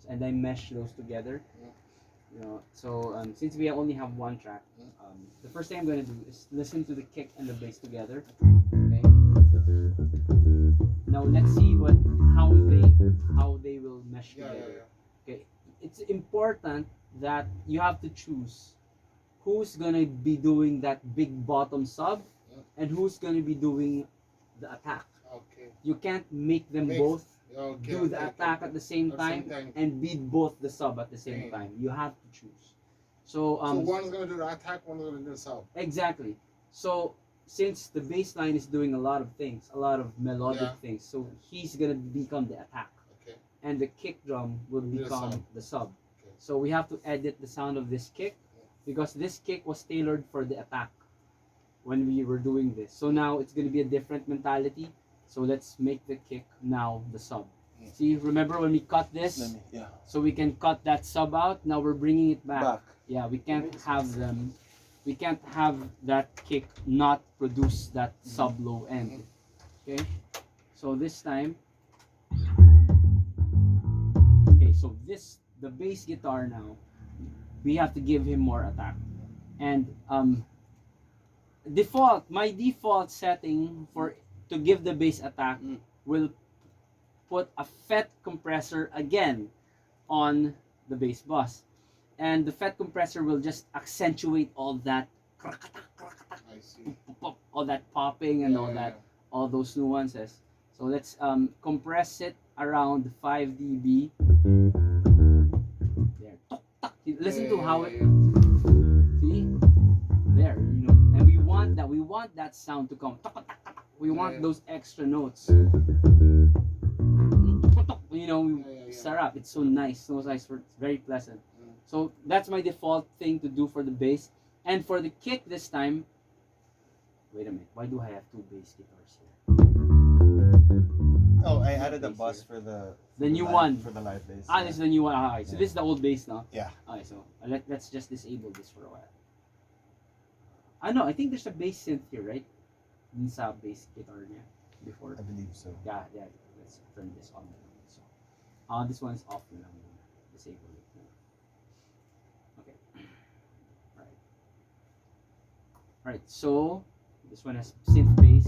and I mesh those together. You know, so since we only have one track, the first thing I'm going to do is listen to the kick and the bass together. Okay. Now let's see how they will mesh together. Okay. It's important that you have to choose who's gonna be doing that big bottom sub and who's gonna be doing the attack. Okay. You can't make them both do the attack at the same time and beat both the sub at the same time. You have to choose. So one's gonna do the attack, one's gonna do the sub. Exactly. So since the bass line is doing a lot of things, a lot of melodic things, so he's gonna become the attack. Okay. And the kick drum will become the sub. Okay. So we have to edit the sound of this kick because this kick was tailored for the attack when we were doing this. So now it's going to be a different mentality. So let's make the kick now the sub. See, remember when we cut this? So we can cut that sub out. Now we're bringing it back. Yeah, we can't have them. We can't have that kick not produce that sub low end. Okay. So this time. Okay, so the bass guitar now, we have to give him more attack. And my default setting to give the bass attack will put a FET compressor again on the bass bus. And the FET compressor will just accentuate all that all that popping and all those nuances. So let's compress it around 5 dB. There. Listen to how it. See? There, you know. And we want that sound to come. We want those extra notes. You know, sarap. It's so nice. So nice. It's very pleasant. So that's my default thing to do for the bass. And for the kick this time, wait a minute. Why do I have two bass guitars here? Oh, I added a bus for the new one for the live bass. This is the new one. Okay, so this is the old bass now. Yeah. Okay, so let's just disable this for a while. I think there's a bass synth here, right? Dun sa bass guitar niya before. I believe so. Yeah. Let's turn this on. So, this one's off na lang. Disable it. Okay. Right. So this one has synth bass.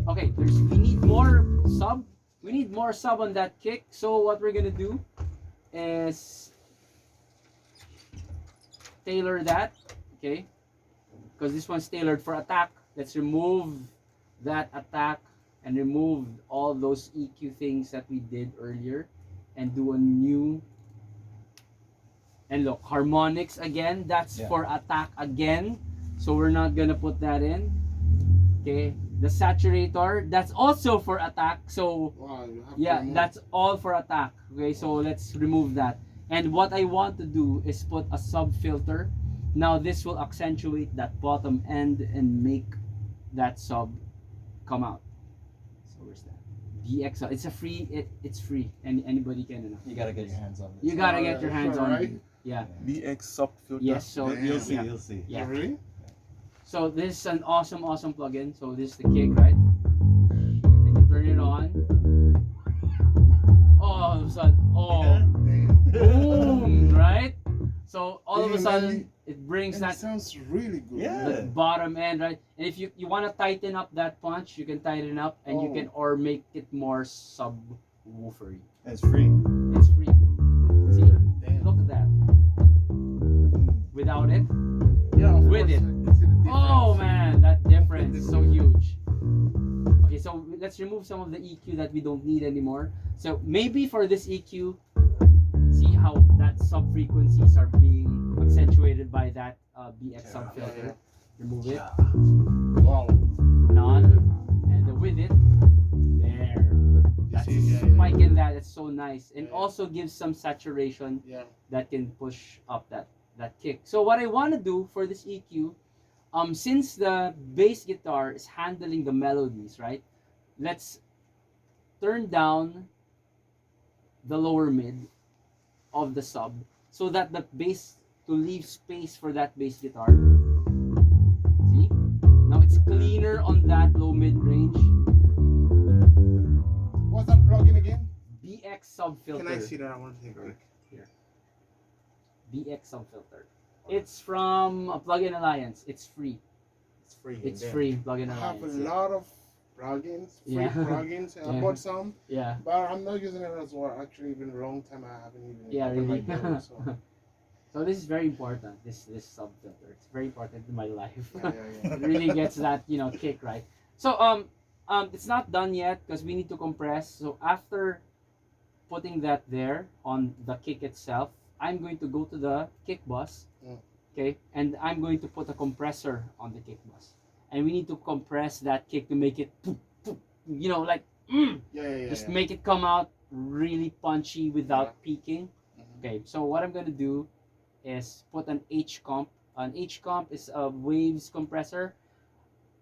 Okay, we need more sub. We need more sub on that kick. So what we're gonna do is tailor that. Okay, because this one's tailored for attack. Let's remove that attack and remove all those EQ things that we did earlier and do a new. And look, harmonics again. That's for attack again. So we're not gonna put that in. Okay, the saturator, that's also for attack. So that's all for attack. Okay, so let's remove that. And what I want to do is put a sub filter. Now this will accentuate that bottom end and make that sub come out. So where's that? BX. It's a free. It's free. Anybody can. You gotta get your hands on this. You gotta get your hands on it. Yeah. BX sub filter. Yes. So You'll see. Yeah. Really? So this is an awesome plugin. So this is the kick, right? And you turn it on. Oh, all of a sudden, boom, right? So all of a sudden, it brings that sounds really good. the bottom end, right? And if you want to tighten up that punch, you can tighten up, and you can make it more subwoofery. It's free. It's free. See, look at that. Without it, with it. Oh man, that difference is so huge. Okay, so let's remove some of the EQ that we don't need anymore. So maybe for this EQ, see how that sub frequencies are being accentuated by that BX sub filter. Remove it. Wow. None. And with it, there. That's spike in that. It's so nice, and also gives some saturation that can push up that kick. So what I want to do for this EQ, since the bass guitar is handling the melodies, right? Let's turn down the lower mid of the sub so that the bass to leave space for that bass guitar. See? Now it's cleaner on that low mid range. What's that plugin again? BX BX sub filter. Can I see that? I want to take a look. BX sub filter. It's from Plugin Alliance. It's free. It's free. It's there. free. Plugin I have a Alliance. lot of plugins, free Yeah. plugins. I Yeah. bought some, Yeah. but I'm not using it as well. Actually, been a long time. I haven't even Yeah, opened really. my door, so. So this is very important. This sub filter. It's very important in my life. Yeah. It really gets that kick, right? So it's not done yet because we need to compress. So after putting that there on the kick itself, I'm going to go to the kick bus, Mm. okay, and I'm going to put a compressor on the kick bus, and we need to compress that kick to make it, like Yeah. just make it come out really punchy without peaking. Mhm. Okay, so what I'm gonna do is put an H comp. An H comp is a waves compressor.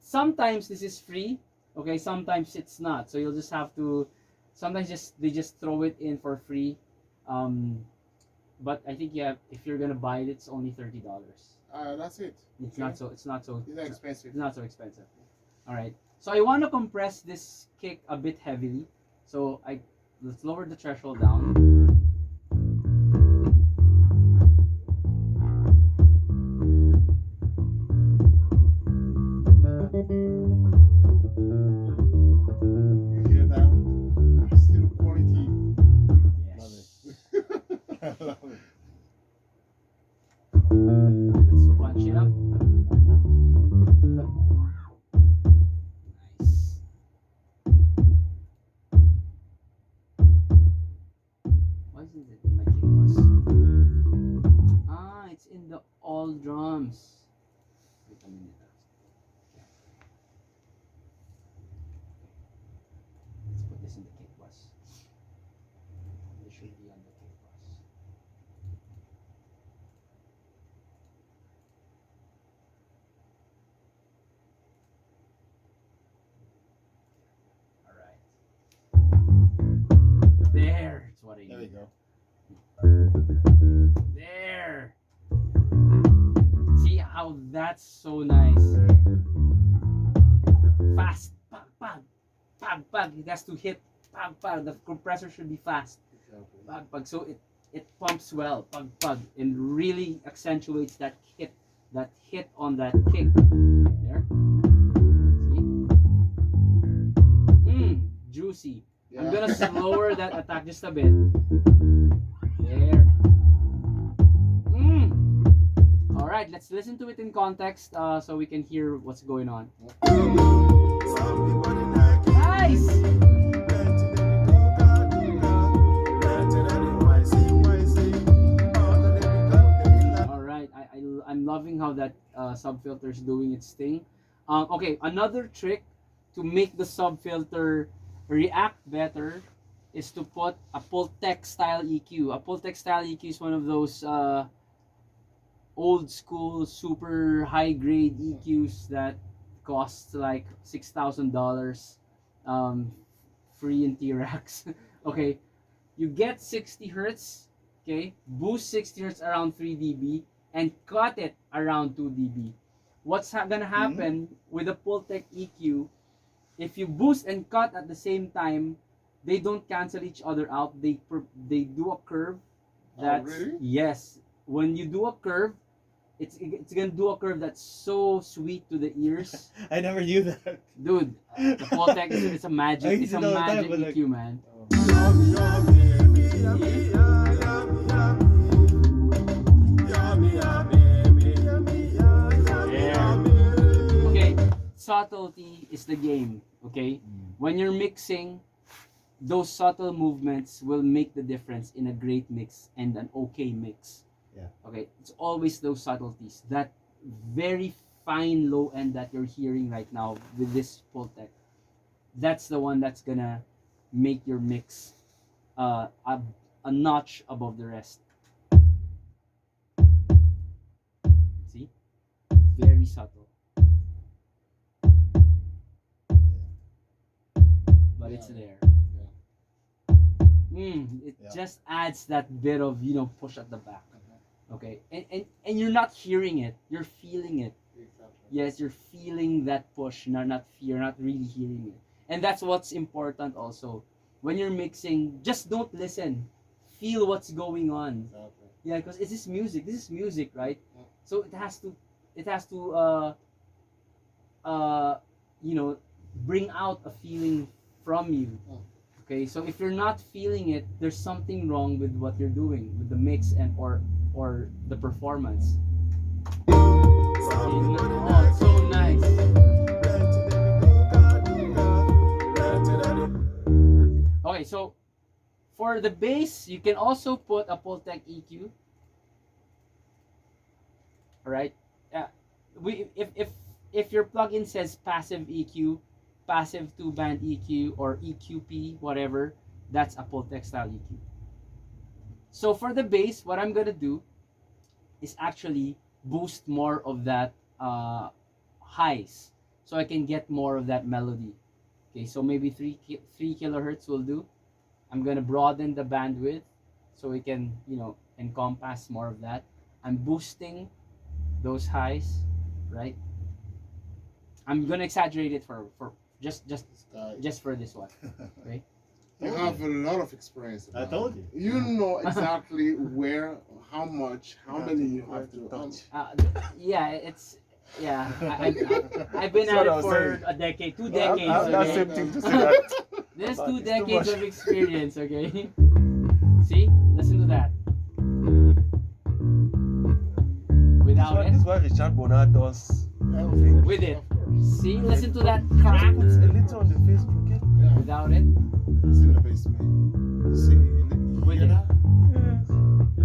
Sometimes this is free, okay, sometimes it's not. So you'll just have to, sometimes they just throw it in for free. But I think if you're gonna buy it, it's only $30. That's it. It's Okay. not so It's not expensive. it's not so expensive. All right. So I want to compress this kick a bit heavily. So let's lower the threshold down. You hear that? Still quality. Yes. I love it. Let's punch it up. Nice. Why isn't it in my kick bus? It's in the all drums. Wait a minute. Okay. Let's put this in the kick bus. This should be on the kick bus. Alright. There! That's what I There we need. go. There! See how that's so nice. Fast! Pag, pag! Pag, pag! It has to hit. Pag, pag! The compressor should be fast. Pag, pag. So it pumps well. Pag, pag. And really accentuates that hit on that kick. There. See? Juicy. I'm gonna slower that attack just a bit. There. Alright, let's listen to it in context so we can hear what's going on. Nice! Alright, I'm loving how that subfilter is doing its thing. Okay, another trick to make the subfilter react better is to put a Pultec style EQ. A Pultec style EQ is one of those old school, super high grade EQs that costs like $6,000, free in T-Rex. Okay, you get 60 hertz, okay, boost 60 hertz around 3 dB, and cut it around 2 dB. What's gonna happen with a Pultec EQ? If you boost and cut at the same time, they don't cancel each other out. They do a curve. That's really? yes. When you do a curve, it's gonna do a curve that's so sweet to the ears, I never knew that. dude. The Pultec is a magic. I used It's to a know that, magic but like- EQ, man. Okay, subtlety is the game. Okay, when you're mixing, those subtle movements will make the difference in a great mix and an okay mix. Yeah. Okay, it's always those subtleties, that very fine low end that you're hearing right now with this Pultec. That's the one that's gonna make your mix a notch above the rest. See? Very subtle. But it's there. It Yeah. just adds that bit of push at the back. Okay, and you're not hearing it, you're feeling it. Yes, you're feeling that push, not really hearing it. And that's what's important also. when you're mixing, just don't listen. Feel what's going on. Exactly. Yeah, because it's this music. This is music, right? Yeah. So it has to, you know, bring out a feeling from you. Mm. Okay, so if you're not feeling it, there's something wrong with what you're doing, with the mix and or the performance. Oh, it's so nice. Okay, so for the bass, you can also put a Pultec EQ. Alright? Yeah. If your plugin says passive EQ, passive 2-band EQ, or EQP, whatever, that's a Pultec style EQ. So for the bass, what I'm gonna do is actually boost more of that highs, so I can get more of that melody. Okay, so maybe 3 kilohertz will do. I'm gonna broaden the bandwidth so we can, you know, encompass more of that. I'm boosting those highs, right? I'm gonna exaggerate it for just This guy. for this one. Okay. You have a lot of experience. I about told it. you. You know exactly where, how much, how many you have to. touch. Yeah, it's I've been That's at what it I was for saying. a decade, 2 Well, decades. that's Okay? same thing to say that. There's But 2 it's too decades much. of experience. Okay. See, listen to that. Without This it, one Richard Bonnard does. with it. Of course. See, listen to that crack. It's a little on the Facebook. Eh? Yeah. Without it, It's in the basement. You see, you With hear it. that?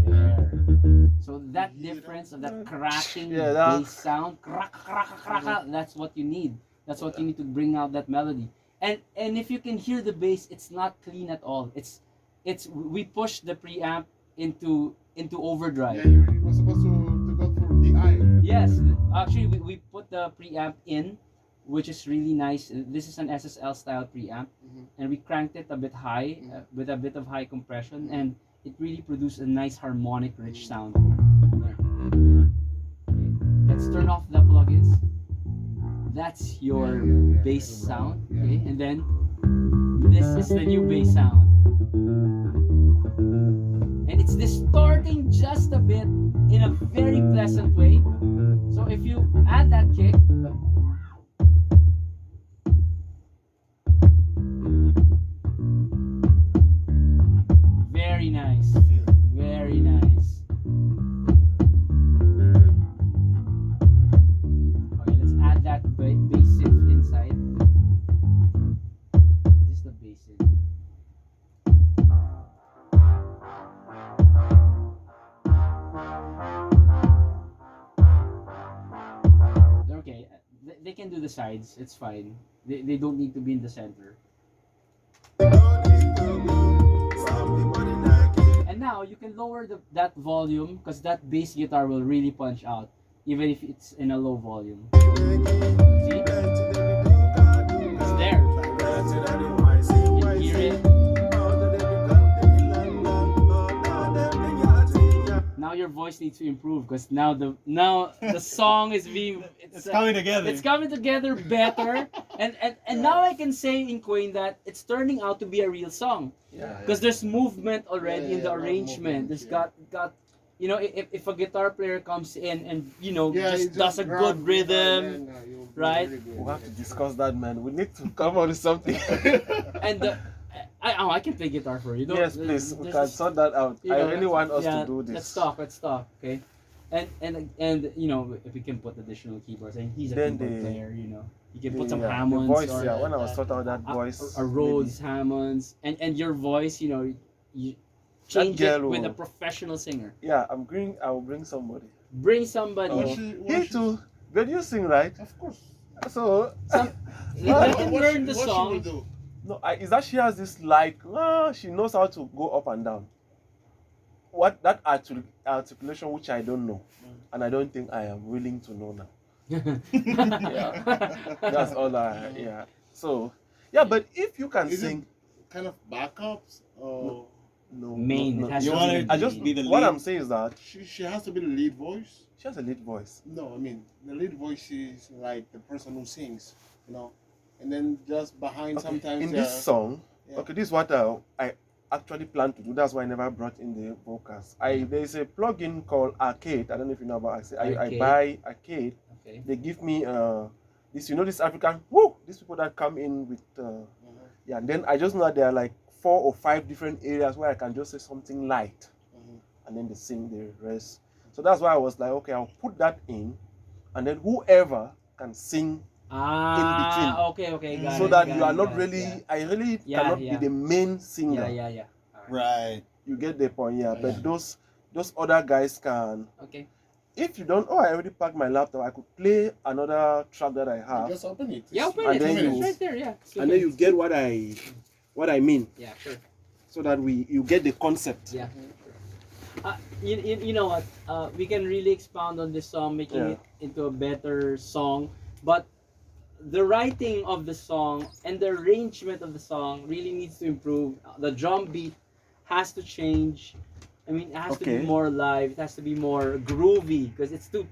there. So that You hear difference of that? that cracking Yeah, that- bass sound, crack, crack, crack, crack, that's what you need. That's what you need to bring out that melody. And if you can hear the bass, it's not clean at all. It's we push the preamp into overdrive. Yeah, you were supposed to go through the eye. Yes, actually we put the preamp in, which is really nice. This is an SSL style preamp, Mhm. and we cranked it a bit high with a bit of high compression, and it really produced a nice harmonic, rich sound. There. Okay. Let's turn off the plugins. That's your Yeah. bass sound. Yeah. Okay, and then this is the new bass sound, and it's distorting just a bit in a very pleasant way. So if you add that kick, very nice, very nice. Okay, let's add that bass synth inside. This is the bass synth. Okay, they can do the sides. It's fine. They don't need to be in the center. And now you can lower that volume, because that bass guitar will really punch out, even if it's in a low volume. See? It's there. You can hear it. Now your voice needs to improve, because now the song is being It's coming together. it's coming together better, and now I can say in Queen that it's turning out to be a real song, Yeah. because there's movement already in the Yeah, a lot of arrangement. movement, There's yeah. got you know, if a guitar player comes in and, you know, Yeah, just you does a grab good the rhythm, eye, and, you'll be right? really good. We'll have to discuss that, man. We need to come up with something. and I can play guitar for you. Don't- Yes, please. We there's can this- sort that out. you I know, really want us yeah, to do this. Let's talk, okay? And you know, if we can put additional keyboards, and he's a Then keyboard the- player, you know, you can put some the Hammonds voice, or yeah. When I was sort out that a- voice, a Rhodes Hammonds, and your voice, you know, you change girl it with a will- professional singer. Yeah, I will bring somebody. Bring somebody. Oh. He too. But you sing, right? Of course. So Some, What- let them learn the what song. she will do? no, is that she has this like she knows how to go up and down. What that articulation which I don't know, and I don't think I am willing to know now. That's all I yeah. So yeah, but if you can Is it sing, kind of backups or no, Main, no, it has You to want be her the to I just main. be the what lead? I'm saying is that she has to be the lead voice? she has a lead voice. No, I mean the lead voice is like the person who sings, you know, and then just behind Okay, sometimes in this song, Yeah. Okay, this is what I actually plan to do. That's why I never brought in the vocals. There's a plugin called Arcade. I don't know if you know about Arcade. I Arcade. buy Arcade. Okay. They give me this, this African, woo, these people that come in with yeah, and then I just know that there are like 4 or 5 different areas where I can just say something light, and then they sing the rest. So that's why I was like, okay, I'll put that in, and then whoever can sing, Okay, got so it, that got you it, are not got it, really, yeah. I really Yeah, cannot yeah. be the main singer. Yeah. Alright. Right. You get the point, yeah. Yeah. But those other guys can. Okay. If you don't, I already packed my laptop. I could play another track that I You have, just open it. Yeah, open And it. then It's you- right there, yeah. and then you get what I mean, Yeah, sure. so that you get the concept. Yeah. You know what? We can really expound on this song, making Yeah. it into a better song. But the writing of the song and the arrangement of the song really needs to improve. The drum beat has to change. I mean, it has to be Okay. more live. It has to be more groovy because it's too